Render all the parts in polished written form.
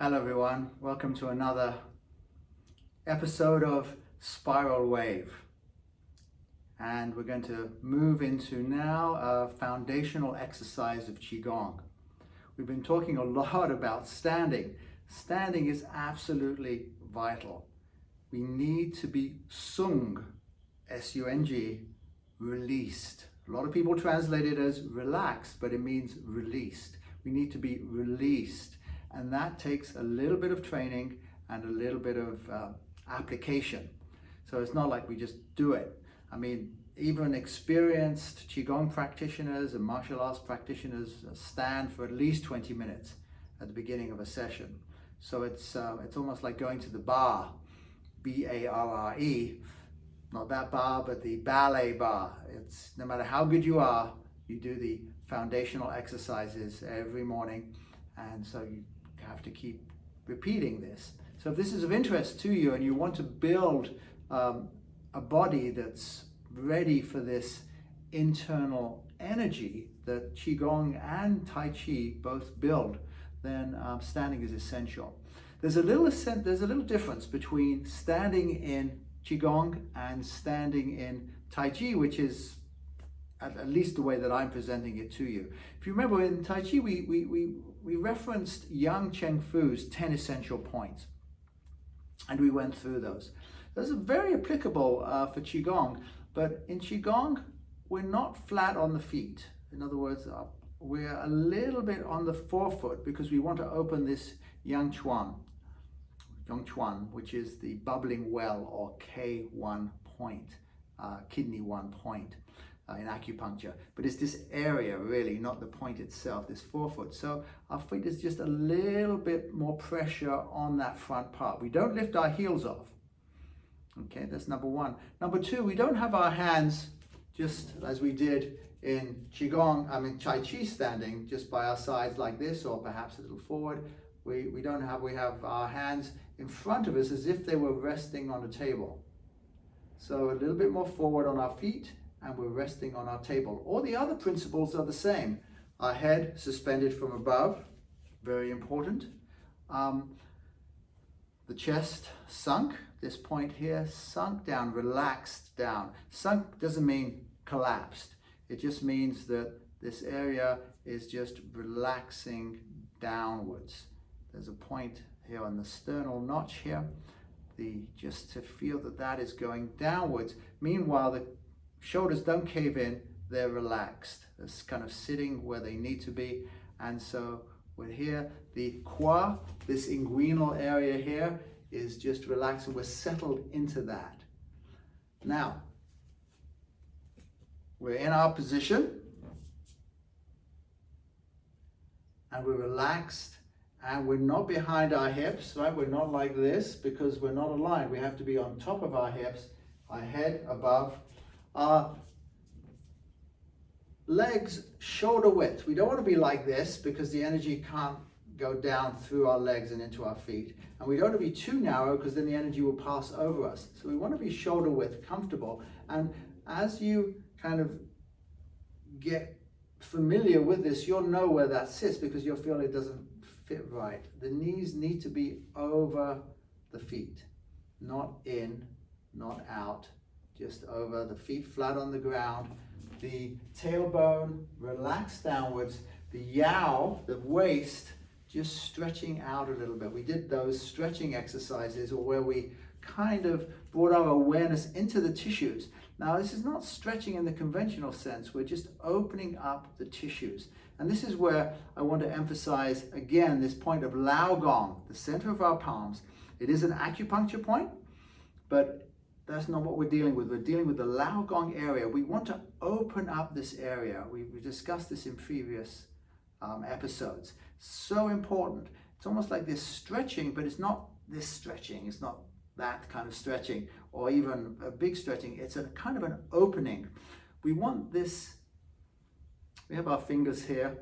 Hello everyone, welcome to another episode of Spiral Wave. And we're going to move into now a foundational exercise of Qigong. We've been talking a lot about standing. Standing is absolutely vital. We need to be sung, S-U-N-G, released. A lot of people translate it as relaxed, but it means released. We need to be released. And that takes a little bit of training and a little bit of application. So it's not like we just do it. I mean, even experienced Qigong practitioners and martial arts practitioners stand for at least 20 minutes at the beginning of a session. So it's almost like going to the bar, B-A-R-R-E, not that bar, but the ballet bar. It's no matter how good you are, you do the foundational exercises every morning. And so you have to keep repeating this. So if this is of interest to you and you want to build a body that's ready for this internal energy that Qigong and Tai Chi both build, then standing is essential. There's a little difference between standing in Qigong and standing in Tai Chi, which is at least the way that I'm presenting it to you. If you remember, in Tai Chi, we referenced Yang Cheng Fu's 10 essential points, and we went through those. Those are very applicable for Qigong, but in Qigong, we're not flat on the feet. In other words, we're a little bit on the forefoot because we want to open this Yang Chuan, which is the bubbling well, or K1 point, kidney 1 point. In acupuncture, but it's this area really, not the point itself, this forefoot. So our feet is just a little bit more pressure on that front part. We don't lift our heels off. Okay, that's number one. Number two, we don't have our hands just as we did in Tai Chi standing, just by our sides like this, or perhaps a little forward. We have our hands in front of us as if they were resting on a table. So a little bit more forward on our feet, and we're resting on our table. All the other principles are the same. Our head suspended from above, very important. The chest sunk, this point here, sunk down, relaxed down. Sunk doesn't mean collapsed. It just means that this area is just relaxing downwards. There's a point here on the sternal notch here, just to feel that is going downwards. Meanwhile, the shoulders don't cave in, they're relaxed. They're kind of sitting where they need to be. And so we're here, the qua, this inguinal area here, is just relaxed, and we're settled into that. Now, we're in our position, and we're relaxed, and we're not behind our hips, right? We're not like this because we're not aligned. We have to be on top of our hips, our head above. Our legs shoulder width. We don't want to be like this because the energy can't go down through our legs and into our feet. And we don't want to be too narrow because then the energy will pass over us. So we want to be shoulder width, comfortable. And as you kind of get familiar with this, you'll know where that sits because you'll feel it doesn't fit right. The knees need to be over the feet, not in, not out. Just over, the feet flat on the ground, the tailbone relaxed downwards, the yow, the waist, just stretching out a little bit. We did those stretching exercises where we kind of brought our awareness into the tissues. Now, this is not stretching in the conventional sense. We're just opening up the tissues. And this is where I want to emphasize, again, this point of Lao Gong, the center of our palms. It is an acupuncture point, but that's not what we're dealing with. We're dealing with the Lao Gong area. We want to open up this area. We discussed this in previous episodes. So important. It's almost like this stretching, but it's not this stretching. It's not that kind of stretching or even a big stretching. It's a kind of an opening. We want this, we have our fingers here.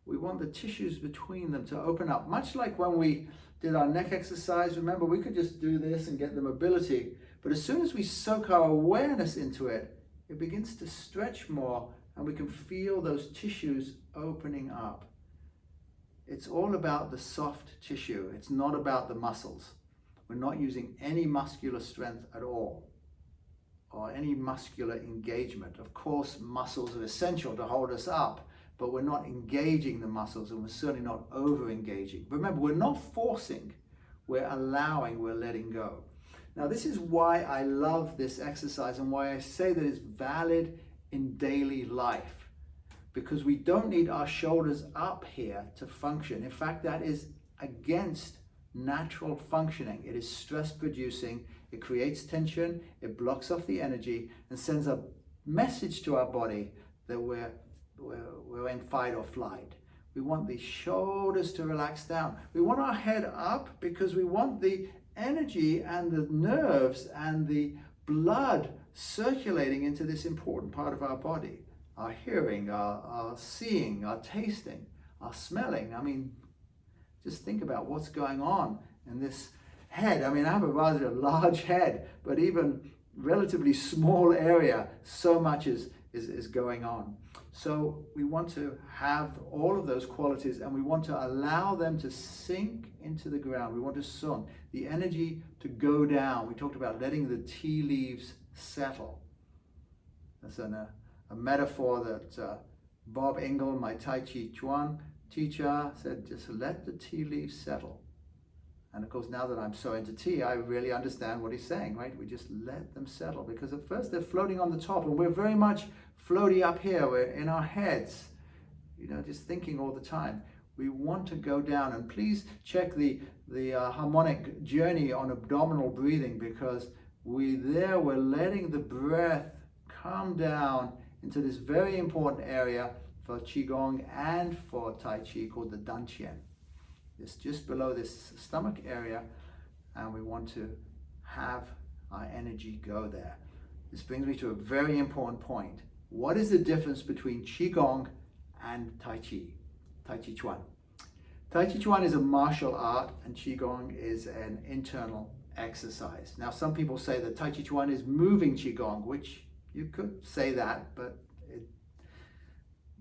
We want the tissues between them to open up. Much like when we did our neck exercise, remember, we could just do this and get the mobility. But as soon as we soak our awareness into it, it begins to stretch more, and we can feel those tissues opening up. it's all about the soft tissue. It's not about the muscles. We're not using any muscular strength at all, or any muscular engagement. Of course, muscles are essential to hold us up, but we're not engaging the muscles, and we're certainly not over-engaging. Remember, we're not forcing, we're allowing, we're letting go. Now, this is why I love this exercise and why I say that it's valid in daily life, because we don't need our shoulders up here to function. In fact, that is against natural functioning. It is stress producing, it creates tension, it blocks off the energy and sends a message to our body that we're in fight or flight. We want the shoulders to relax down. We want our head up because we want the energy and the nerves and the blood circulating into this important part of our body. Our hearing, our seeing, our tasting, our smelling. I mean, just think about what's going on in this head. I mean, I have a rather large head, but even relatively small area, so much is going on. So we want to have all of those qualities, and we want to allow them to sink into the ground. We want to sunk, the energy to go down. We talked about letting the tea leaves settle. That's a metaphor that Bob Engel, my Tai Chi Chuan teacher, said, just let the tea leaves settle. And of course, now that I'm so into tea, I really understand what he's saying, right? We just let them settle, because at first they're floating on the top, and we're very much floaty up here. We're in our heads, just thinking all the time. We want to go down, and please check the harmonic journey on abdominal breathing, because we're letting the breath come down into this very important area for Qigong and for Tai Chi called the Dantian. It's just below this stomach area, and we want to have our energy go there. This brings me to a very important point. What is the difference between Qigong and Tai Chi? Tai Chi Chuan. Tai Chi Chuan is a martial art, and Qigong is an internal exercise. Now, some people say that Tai Chi Chuan is moving Qigong, which you could say that, but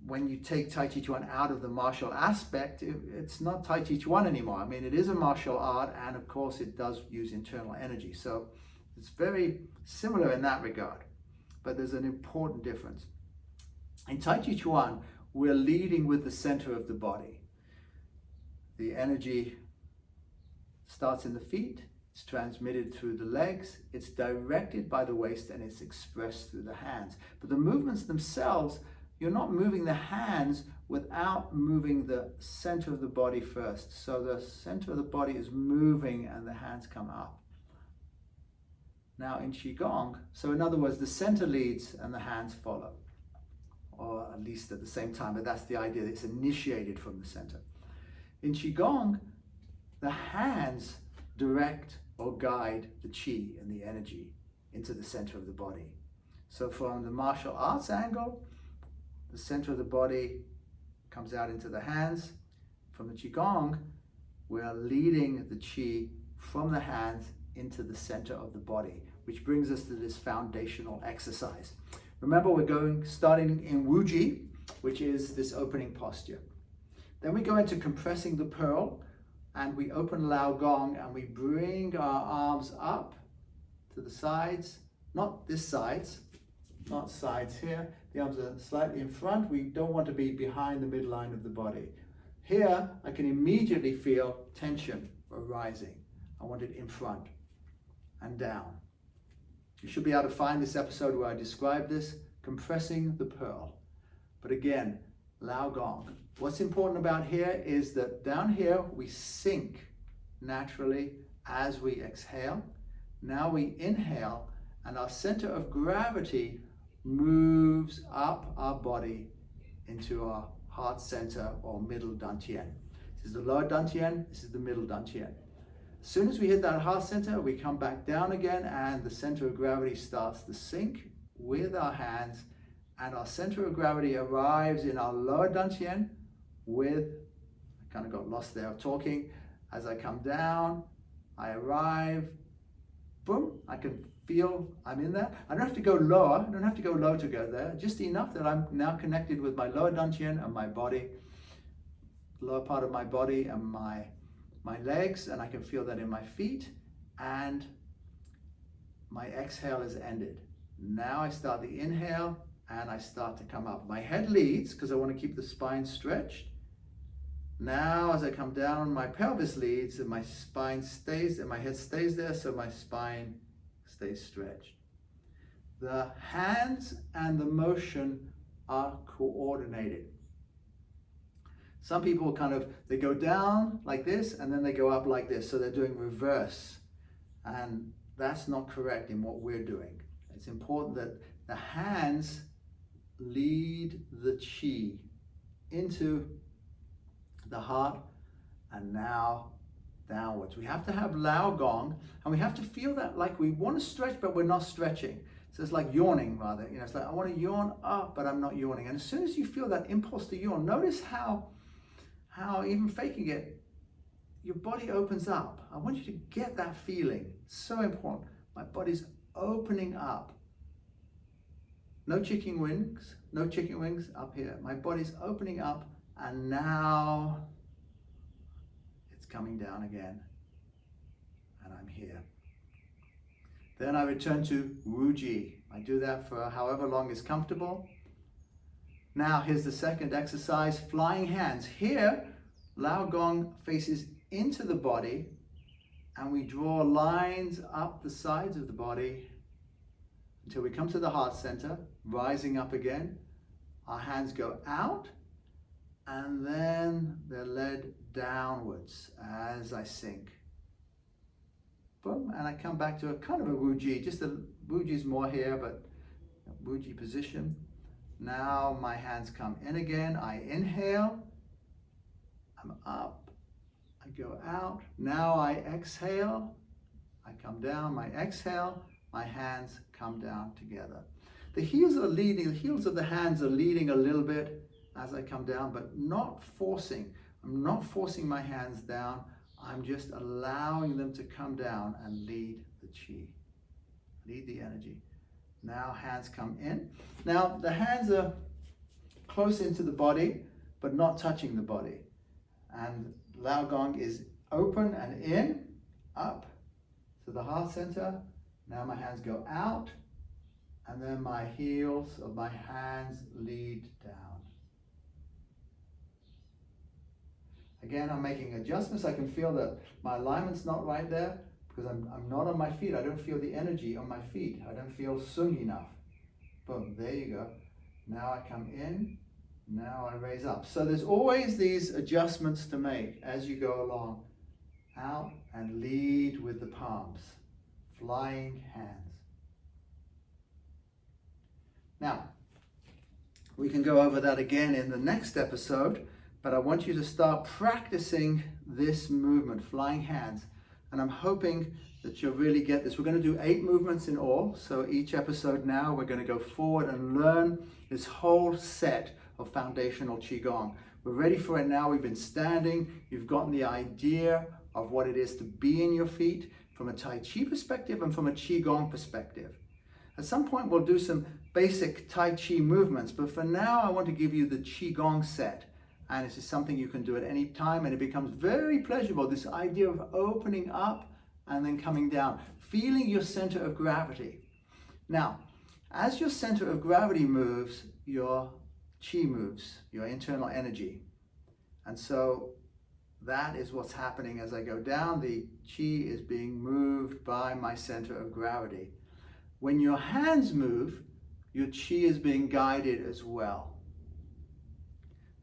when you take Tai Chi Chuan out of the martial aspect, it's not Tai Chi Chuan anymore. I mean, it is a martial art, and of course it does use internal energy. So it's very similar in that regard, but there's an important difference. In Tai Chi Chuan, we're leading with the center of the body. The energy starts in the feet, it's transmitted through the legs, it's directed by the waist, and it's expressed through the hands. But the movements themselves, you're not moving the hands without moving the center of the body first. So the center of the body is moving and the hands come up. Now in Qigong, so in other words, the center leads and the hands follow, or at least at the same time, but that's the idea, it's initiated from the center. In Qigong, the hands direct or guide the qi and the energy into the center of the body. So from the martial arts angle, the center of the body comes out into the hands. From the Qigong, we're leading the qi from the hands into the center of the body, which brings us to this foundational exercise. Remember, we're starting in Wuji, which is this opening posture. Then we go into compressing the pearl, and we open Lao Gong, and we bring our arms up to the sides, not this sides, not sides here. The arms are slightly in front. We don't want to be behind the midline of the body. Here, I can immediately feel tension arising. I want it in front and down. You should be able to find this episode where I describe this, compressing the pearl. But again, Lao Gong. What's important about here is that down here we sink naturally as we exhale. Now we inhale, and our center of gravity moves up our body into our heart center or middle dantian. This is the lower dantian, this is the middle dantian. As soon as we hit that heart center, we come back down again, and the center of gravity starts to sink with our hands, and our center of gravity arrives in our lower dantian with, I kind of got lost there talking, as I come down, I arrive, boom, I can feel I'm in there. I don't have to go lower, I don't have to go low to go there, just enough that I'm now connected with my lower dantian and my body. lower part of my body and my legs, and I can feel that in my feet, and my exhale is ended. Now I start the inhale and I start to come up. My head leads because I want to keep the spine stretched. Now as I come down, my pelvis leads and my spine stays and my head stays there, so my spine stays stretched. The hands and the motion are coordinated. Some people they go down like this and then they go up like this, so they're doing reverse, and that's not correct in what we're doing. It's important that the hands lead the chi into the heart and now downwards. We have to have Lao Gong, and we have to feel that like we want to stretch but we're not stretching. So it's like yawning rather. It's like I want to yawn up but I'm not yawning. And as soon as you feel that impulse to yawn, notice how even faking it, your body opens up. I want you to get that feeling. It's so important. My body's opening up. No chicken wings up here. My body's opening up, and now it's coming down again. And I'm here. Then I return to Wuji. I do that for however long is comfortable. Now here's the second exercise, flying hands. Here, Lao Gong faces into the body, and we draw lines up the sides of the body until we come to the heart center, rising up again. Our hands go out, and then they're led downwards as I sink. Boom, and I come back to a kind of a Wuji. Just the Wuji's more here, but Wuji position. Now my hands come in again. I inhale. I'm up. I go out. Now I exhale. I come down. My exhale. My hands come down together. The heels of the hands are leading a little bit as I come down, but not forcing. I'm not forcing my hands down. I'm just allowing them to come down and lead the chi, lead the energy. Now hands come in. Now the hands are close into the body, but not touching the body. And Lao Gong is open and in, up to the heart center. Now my hands go out, and then my heels of my hands lead down. Again, I'm making adjustments. I can feel that my alignment's not right there because I'm not on my feet. I don't feel the energy on my feet. I don't feel sung enough. Boom, there you go. Now I come in, now I raise up. So there's always these adjustments to make as you go along. Out and lead with the palms, flying hands. Now, we can go over that again in the next episode, but I want you to start practicing this movement, flying hands. And I'm hoping that you'll really get this. We're going to do 8 movements in all. So each episode now, we're going to go forward and learn this whole set of foundational Qigong. We're ready for it now. We've been standing. You've gotten the idea of what it is to be in your feet from a Tai Chi perspective and from a Qigong perspective. At some point, we'll do some basic Tai Chi movements, but for now, I want to give you the Qigong set. And this is something you can do at any time, and it becomes very pleasurable, this idea of opening up and then coming down, feeling your center of gravity. Now, as your center of gravity moves, your chi moves, your internal energy. And so that is what's happening as I go down. The chi is being moved by my center of gravity. When your hands move, your chi is being guided as well.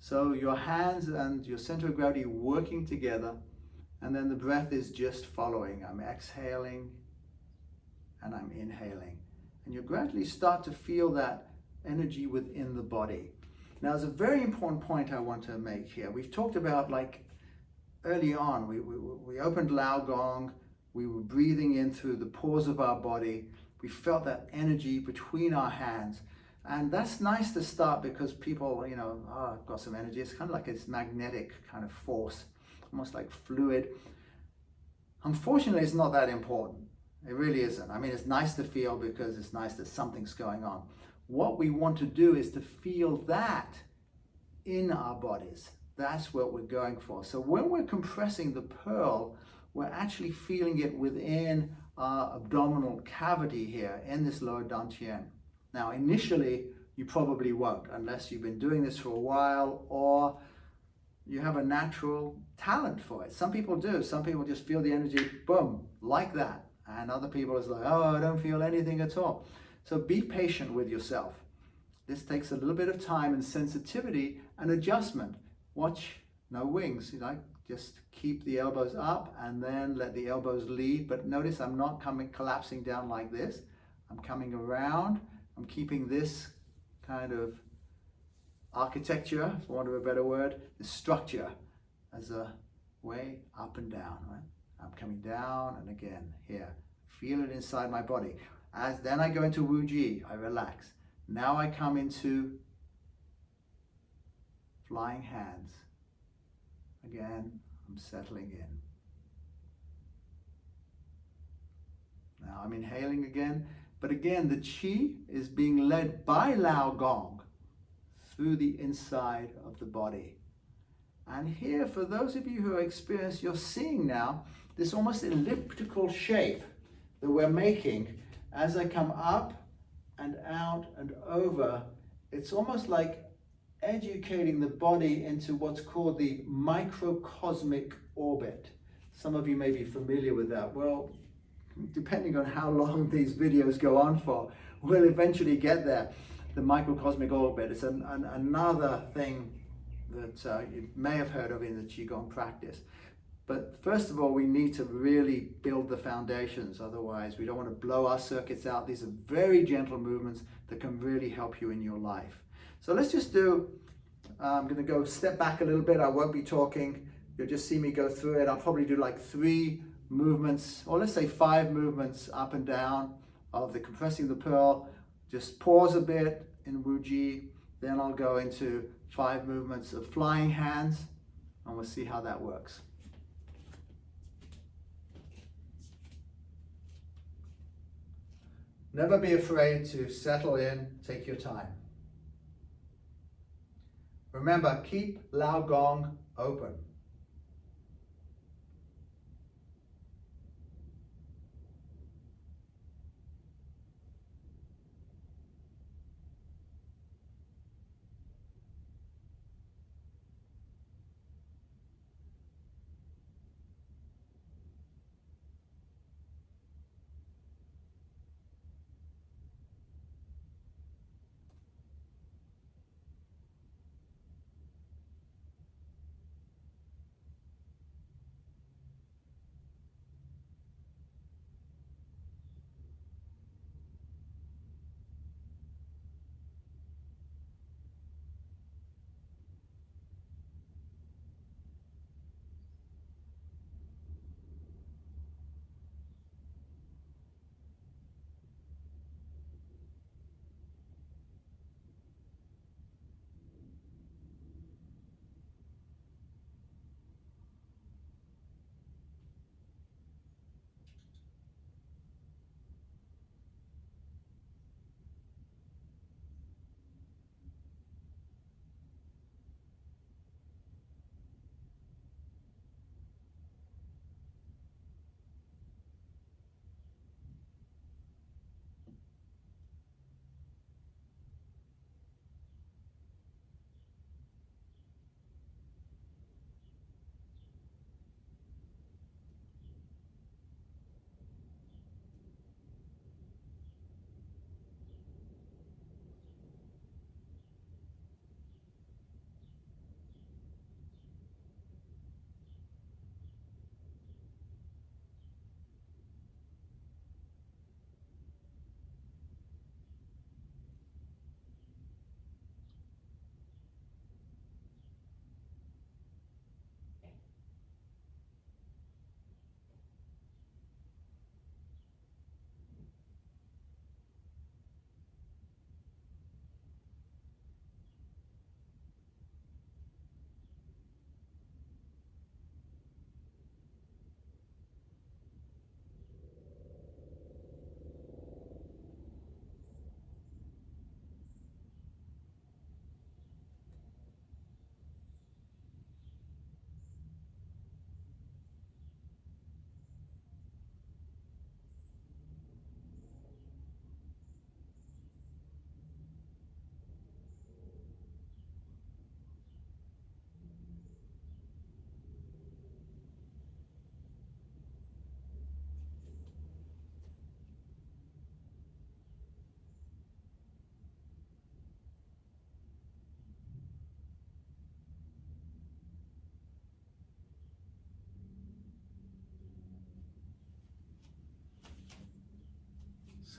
So your hands and your center of gravity working together, and then the breath is just following. I'm exhaling and I'm inhaling. And you gradually start to feel that energy within the body. Now, there's a very important point I want to make here. We've talked about, like, early on, we opened Lao Gong, we were breathing in through the pores of our body. We felt that energy between our hands. And that's nice to start because people, I've got some energy. It's kind of like this magnetic kind of force, almost like fluid. Unfortunately, it's not that important. It really isn't. I mean, it's nice to feel because it's nice that something's going on. What we want to do is to feel that in our bodies, That's what we're going for. So when we're compressing the pearl, we're actually feeling it within our abdominal cavity here in this lower dantian. Now, initially, you probably won't, unless you've been doing this for a while or you have a natural talent for it. Some people do. Some people just feel the energy, boom, like that. And other people is like, oh, I don't feel anything at all. So be patient with yourself. This takes a little bit of time and sensitivity and adjustment. Watch, no wings, just keep the elbows up and then let the elbows lead. But notice I'm not collapsing down like this. I'm coming around. I'm keeping this kind of architecture, for want of a better word, the structure as a way up and down, right? I'm coming down and again here. Feel it inside my body. Then I go into Wu Ji, I relax. Now I come into flying hands. Again, I'm settling in. Now I'm inhaling again, but again the Qi is being led by Lao Gong through the inside of the body. And here, for those of you who are experienced, you're seeing now this almost elliptical shape that we're making as I come up and out and over. It's almost like educating the body into what's called the microcosmic orbit. Some of you may be familiar with that. Well, depending on how long these videos go on for, we'll eventually get there. The microcosmic orbit is another thing that you may have heard of in the Qigong practice. But first of all, we need to really build the foundations. Otherwise, we don't want to blow our circuits out. These are very gentle movements that can really help you in your life. So let's just do, I'm going to go step back a little bit. I won't be talking. You'll just see me go through it. I'll probably do like 3 movements, or let's say 5 movements up and down of the compressing the pearl. Just pause a bit in Wu Ji. Then I'll go into 5 movements of flying hands, and we'll see how that works. Never be afraid to settle in, take your time. Remember, keep Lao Gong open.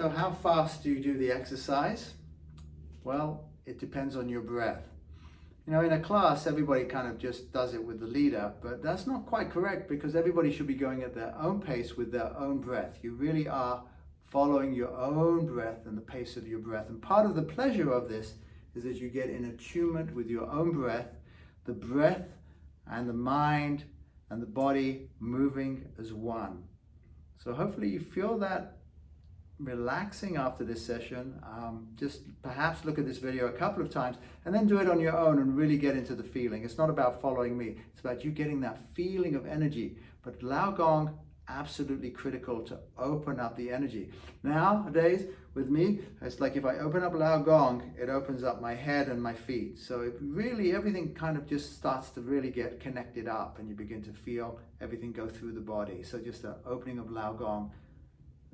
So how fast do you do the exercise? Well, it depends on your breath. You know, in a class, everybody kind of just does it with the leader, but that's not quite correct, because everybody should be going at their own pace with their own breath. You really are following your own breath and the pace of your breath. And part of the pleasure of this is that you get in attunement with your own breath, the breath and the mind and the body moving as one. So hopefully you feel that relaxing after this session. Just perhaps look at this video a couple of times and then do it on your own and really get into the feeling. It's not about following me, it's about you getting that feeling of energy. But Lao Gong, absolutely critical to open up the energy. Nowadays with me, it's like if I open up Lao Gong, it opens up my head and my feet. So it really, everything kind of just starts to really get connected up, and you begin to feel everything go through the body. So just the opening of Lao Gong,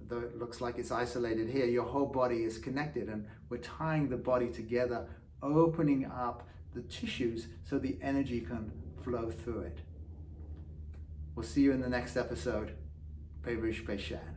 though it looks like it's isolated here, your whole body is connected, and we're tying the body together, opening up the tissues so the energy can flow through it. We'll see you in the next episode. Pei Shan.